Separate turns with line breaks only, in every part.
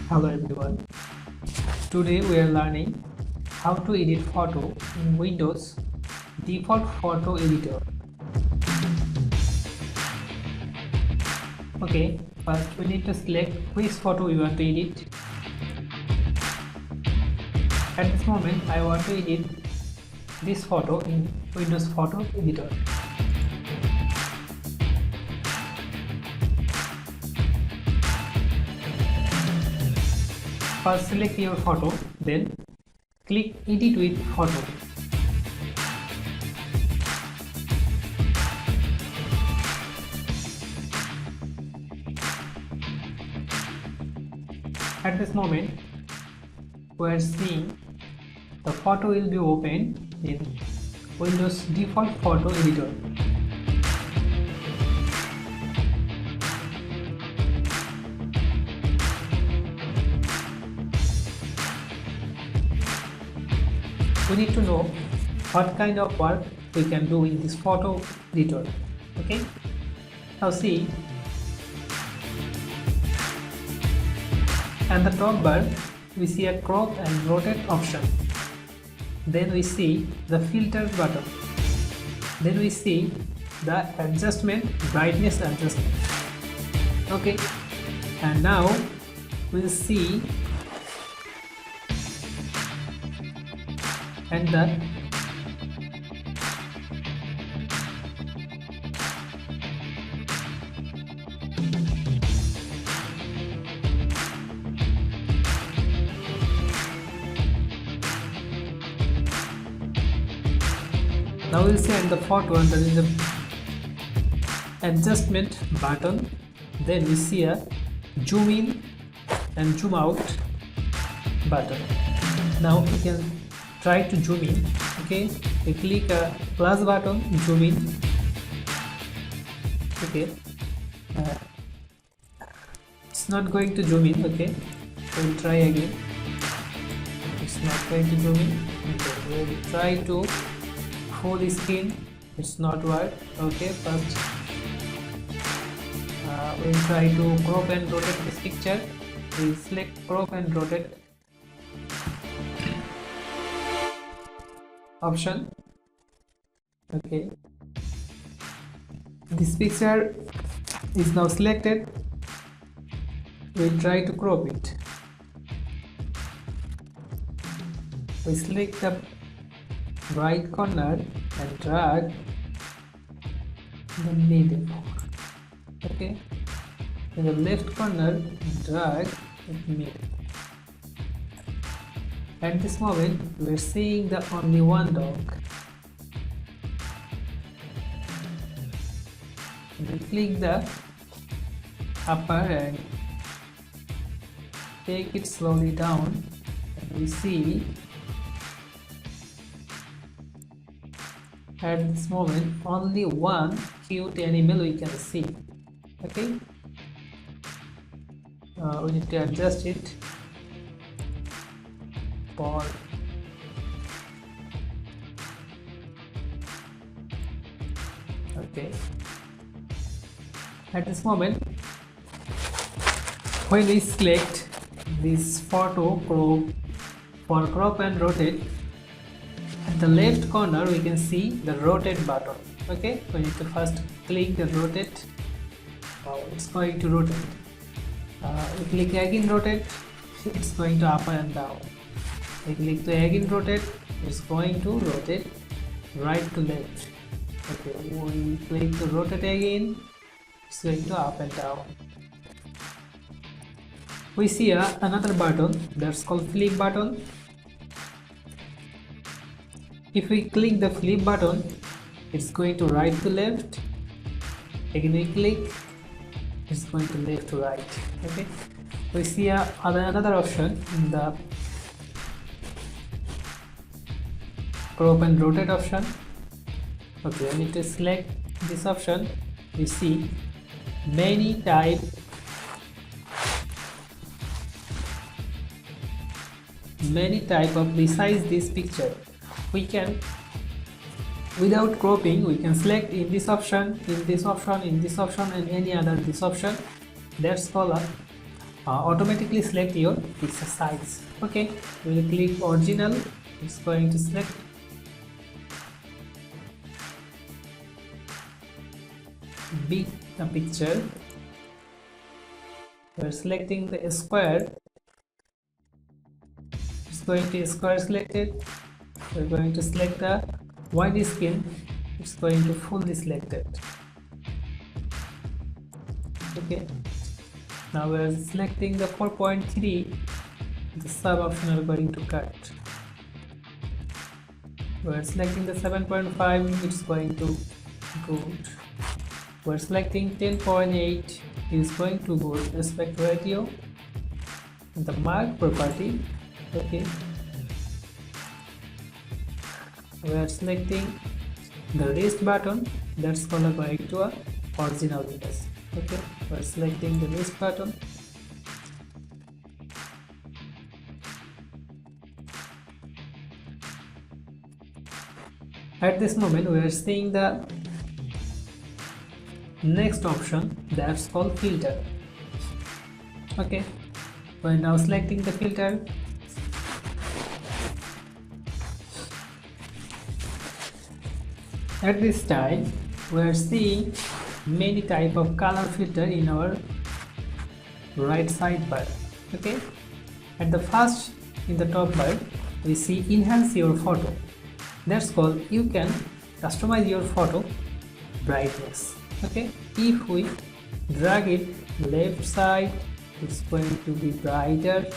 Hello everyone. Today we are learning how to edit photo in Windows default photo editor. Okay, first we need to select which photo we want to edit. At this moment I want to edit this photo in Windows photo editor. First select your photo, then click edit with photo. At this moment we are seeing the photo will be opened in Windows default photo editor. We need to know what kind of work we can do in this photo editor. Okay, now see, at the top bar we see a crop and rotate option, then we see the filter button, then we see the adjustment brightness adjustment. Okay, and now we'll see and the now we'll see in the photo and there is the adjustment button, then we see a zoom in and zoom out button. Now we can try to zoom in. Okay, we click a plus button, zoom in. Okay, it's not going to zoom in. Okay, we'll try again. It's not going to zoom in. Okay, we'll try to full screen. It's not work. Okay, first we'll try to crop and rotate this picture. We'll select crop and rotate option. Okay, this picture is now selected. We'll try to crop it. We select the right corner and drag the middle. Okay, in the left corner drag the middle. At this moment we are seeing the only one dog. We click the upper and take it slowly down, and we see at this moment only one cute animal we can see. Okay, we need to adjust it for okay. At this moment when we select this photo for crop and rotate, at the left corner we can see the rotate button. Okay, we need to first click the rotate. It's going to rotate. We click again rotate, it's going to up and down. We click to again rotate, it's going to rotate right to left. Okay, we click to rotate again, it's going to up and down. We see another button that's called flip button. If we click the flip button, it's going to right to left. Again we click, it's going to left to right. Okay, we see another option in the crop and rotate option. Okay, I need to select this option. We see many type of resize this picture. We can Without cropping, we can select in this option, in this option, in this option, and any other this option. That's called a automatically select your pixel size. Okay, we will click original. It's going to select big the picture. We're selecting the square. It's going to square selected. We're going to select the wide skin. It's going to fully selected. Okay, now we're selecting the 4.3. the sub option are going to cut. We're selecting the 7.5. it's going to good. We're selecting 10.8. is going to go aspect ratio. The mark property. Okay, we are selecting the wrist button. That's gonna go to a original image. Okay, we're selecting the wrist button. At this moment we are seeing the next option, that's called filter. Okay, we're now selecting the filter. At this time we are seeing many type of color filter in our right sidebar. Okay, at the first in the top bar we see enhance your photo. That's called you can customize your photo brightness. Okay, if we drag it left side, it's going to be brighter.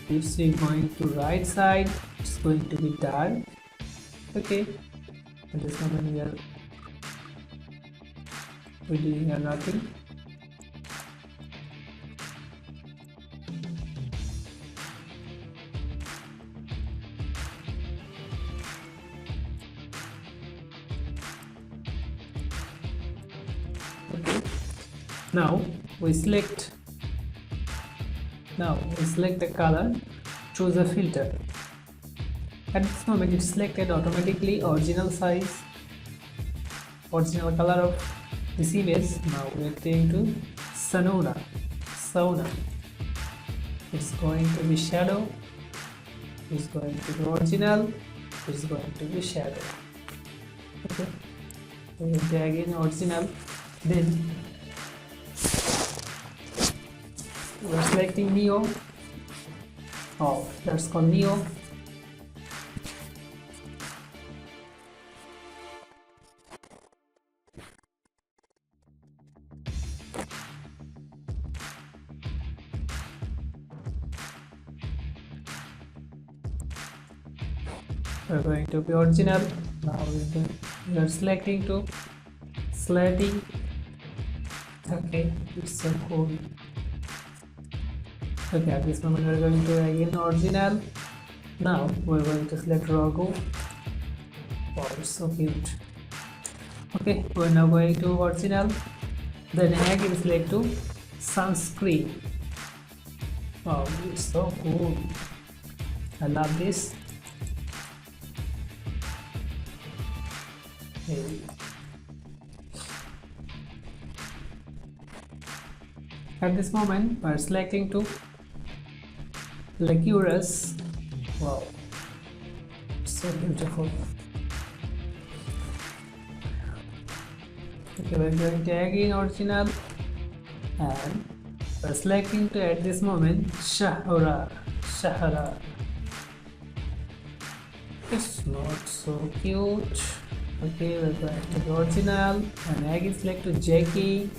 If we going to right side, it's going to be dark. Okay, at this moment we're doing nothing. Okay, now we select the color, choose a filter. At this moment it's selected automatically original size, original color of this image. Now we are going to sauna. It's going to be shadow. It's going to be original. It's going to be shadow. Okay, we will drag in original. Then we are selecting Neo. Oh, that's called Neo. We're going to be original. Now we are selecting to sliding. Okay, it's so cool. Okay, at this moment we're going to again original. Now we're going to select logo. Oh, it's so cute. Okay, we're now going to original. Then again select to sunscreen. Wow, it's so cool. I love this. Hey. At this moment we're selecting to Lecurus. Wow, so beautiful. Okay, we're going to again original and we're selecting to at this moment Shahara. It's not so cute. Okay, we're going to the original and again select to Jackie.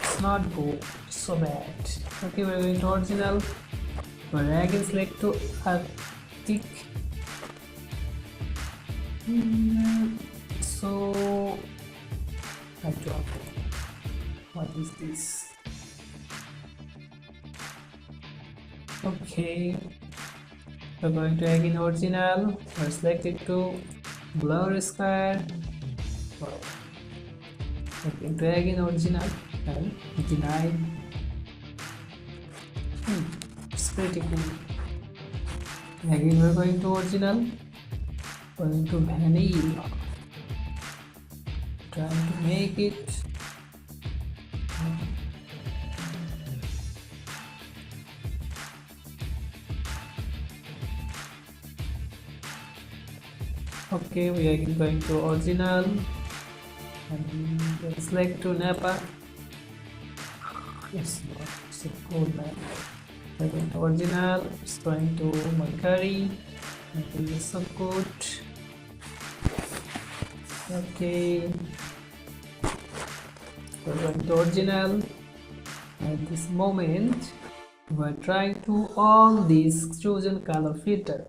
It's not good, it's so bad. Okay, we're going to original. We're again select to Arctic. So I don't know what is this. Okay, we're going to again original. We're selected to blur square. Wow. Okay, to again original and deny. It's pretty cool. Again we're going to original. Going to vanilla. Trying to make it Okay, we are going to original and select to Napa. It's not so cool, man. Again, original, it's going to Mercury, and this is some code. Okay, we're going to original. At this moment, we're trying to all these chosen color filter.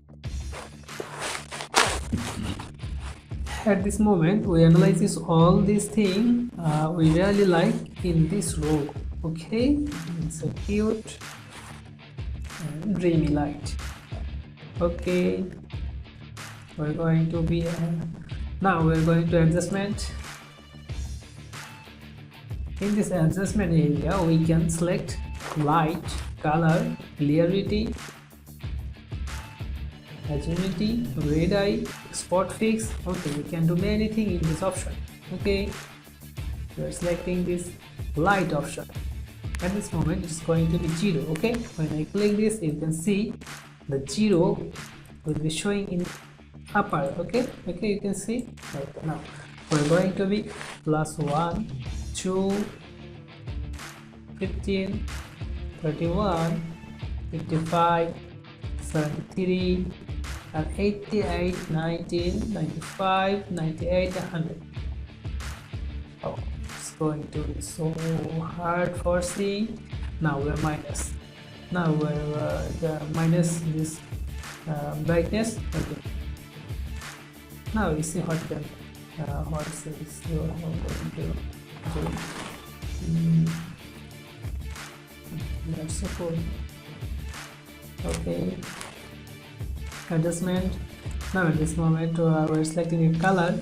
At this moment, we analyze all these things we really like in this row. Okay, it's so cute and dreamy light. Okay, we're going to be now we're going to adjustment. In this adjustment area, we can select light, color, clarity, agility, red eye, spot fix. Okay, we can do many things in this option. Okay, we are selecting this light option. At this moment, it's going to be 0. Okay, when I click this, you can see the 0 will be showing in upper. Okay, you can see. Right now, we're going to be +1, 2, 15, 31, 55, 73, and 88, 19, 95, 98, 100. Oh, it's going to be so hard for seeing. Now we're minus. Now we're minus this brightness. Okay. Now you see what can what is your going to do. That's so cool. Okay, adjustment. Now at this moment we're selecting a color.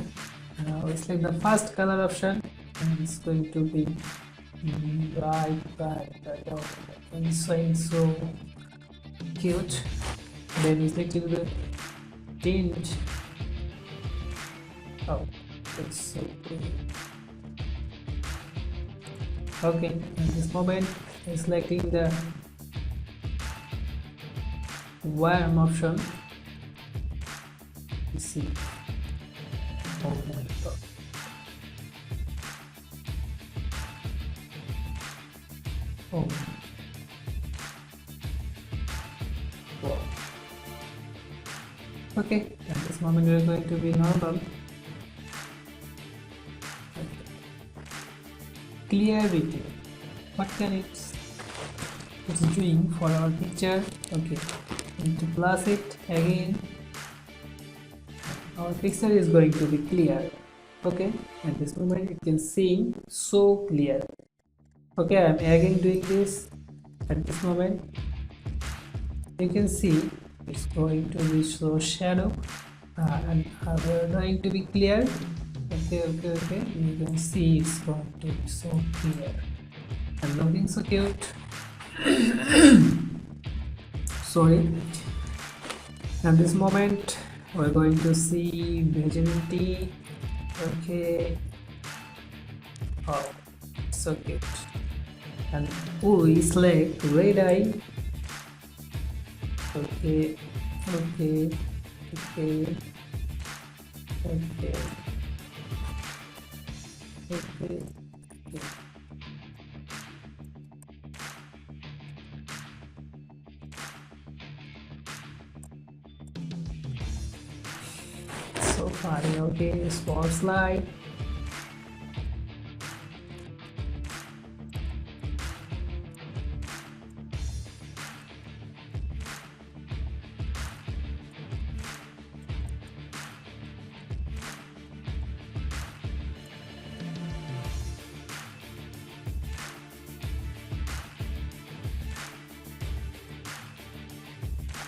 We select the first color option, and it's going to be bright. And it's showing so cute. Then we select the tint. Oh, it's so cool. Okay, at this moment I'm selecting the warm option. You see. Oh my god. Oh. Wow. Okay, at this moment we are going to be normal. Clarity. What can it's doing for our picture? Okay, need to plus it again. Our picture is going to be clear. Okay, at this moment you can see so clear. Okay, I'm again doing this. At this moment you can see it's going to be so shadow and we're going to be clear. Okay, you can see it's going to be so clear and looking so cute. Sorry. At this moment we're going to see visibility. Okay, oh, so cute. And we select red eye. Okay. So funny. Okay, sports light.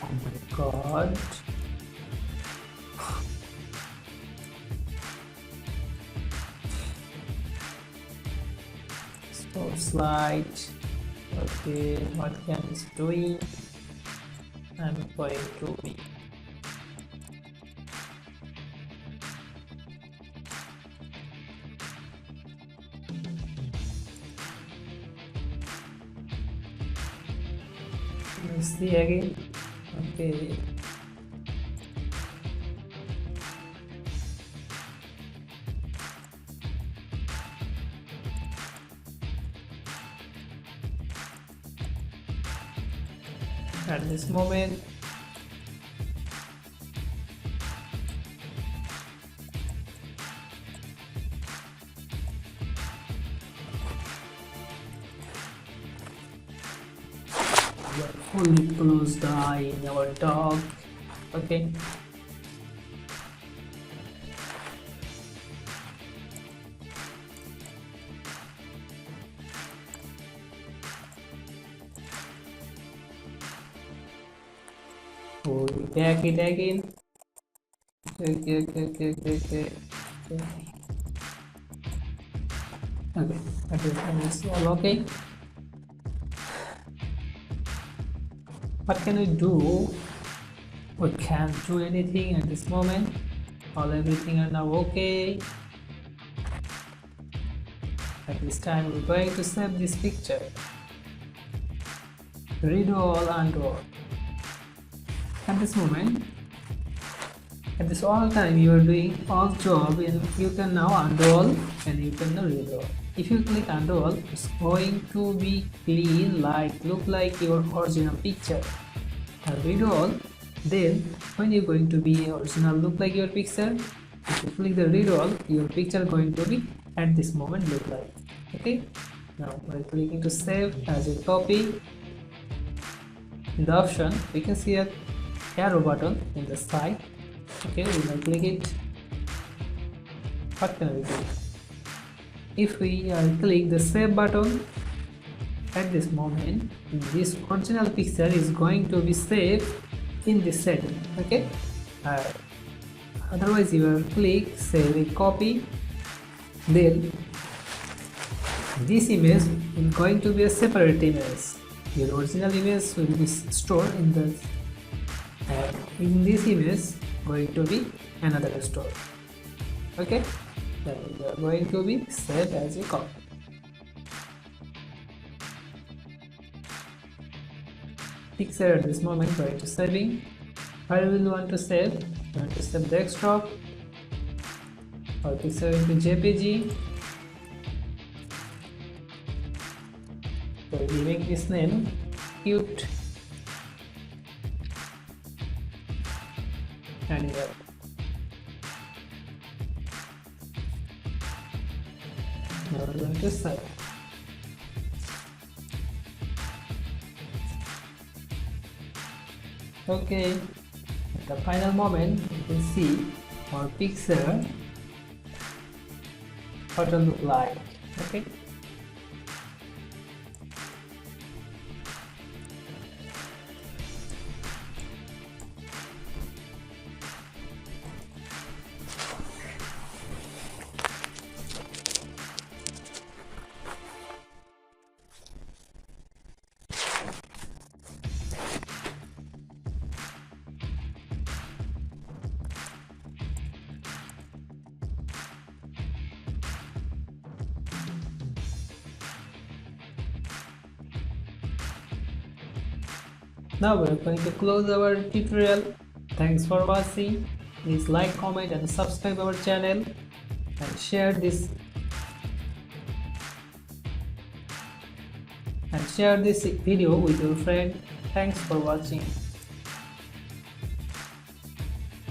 Oh my god. Sports light. Okay, what can this doing? I'm going to be let's see again. Okay, at this moment. We are fully close the eye in our dog. Okay. Oh, back it again. Okay. Okay, that is all okay. What can we do? We can't do anything at this moment. Everything are now okay. At this time, we're going to save this picture. Redo all, undo all. At this moment, at this all time, you are doing all job, and you can now undo all and you can now redo all. If you click undo all, it's going to be clean, look like your original picture. Now redo all, then when you're going to be original look like your picture, if you click the redo all, your picture going to be at this moment look like. Okay, now by clicking to save as a copy, in the option we can see a arrow button in the side. Okay, we will click it. What can we do? If we click the save button, at this moment this original picture is going to be saved in this setting. Okay, otherwise you will click save a copy, then this image is going to be a separate image. Your original image will be stored in the in this image going to be another store. Okay, then we are going to be saved as a copy. Picture at this moment going to saving. Where will you want to save? You want to save desktop or picture into JPG. So giving this name cute and here. Now we're going to save. Okay, at the final moment you can see our picture what will look like. Okay, now we're going to close our tutorial. Thanks for watching. Please like, comment and subscribe our channel and share this video with your friend. Thanks for watching.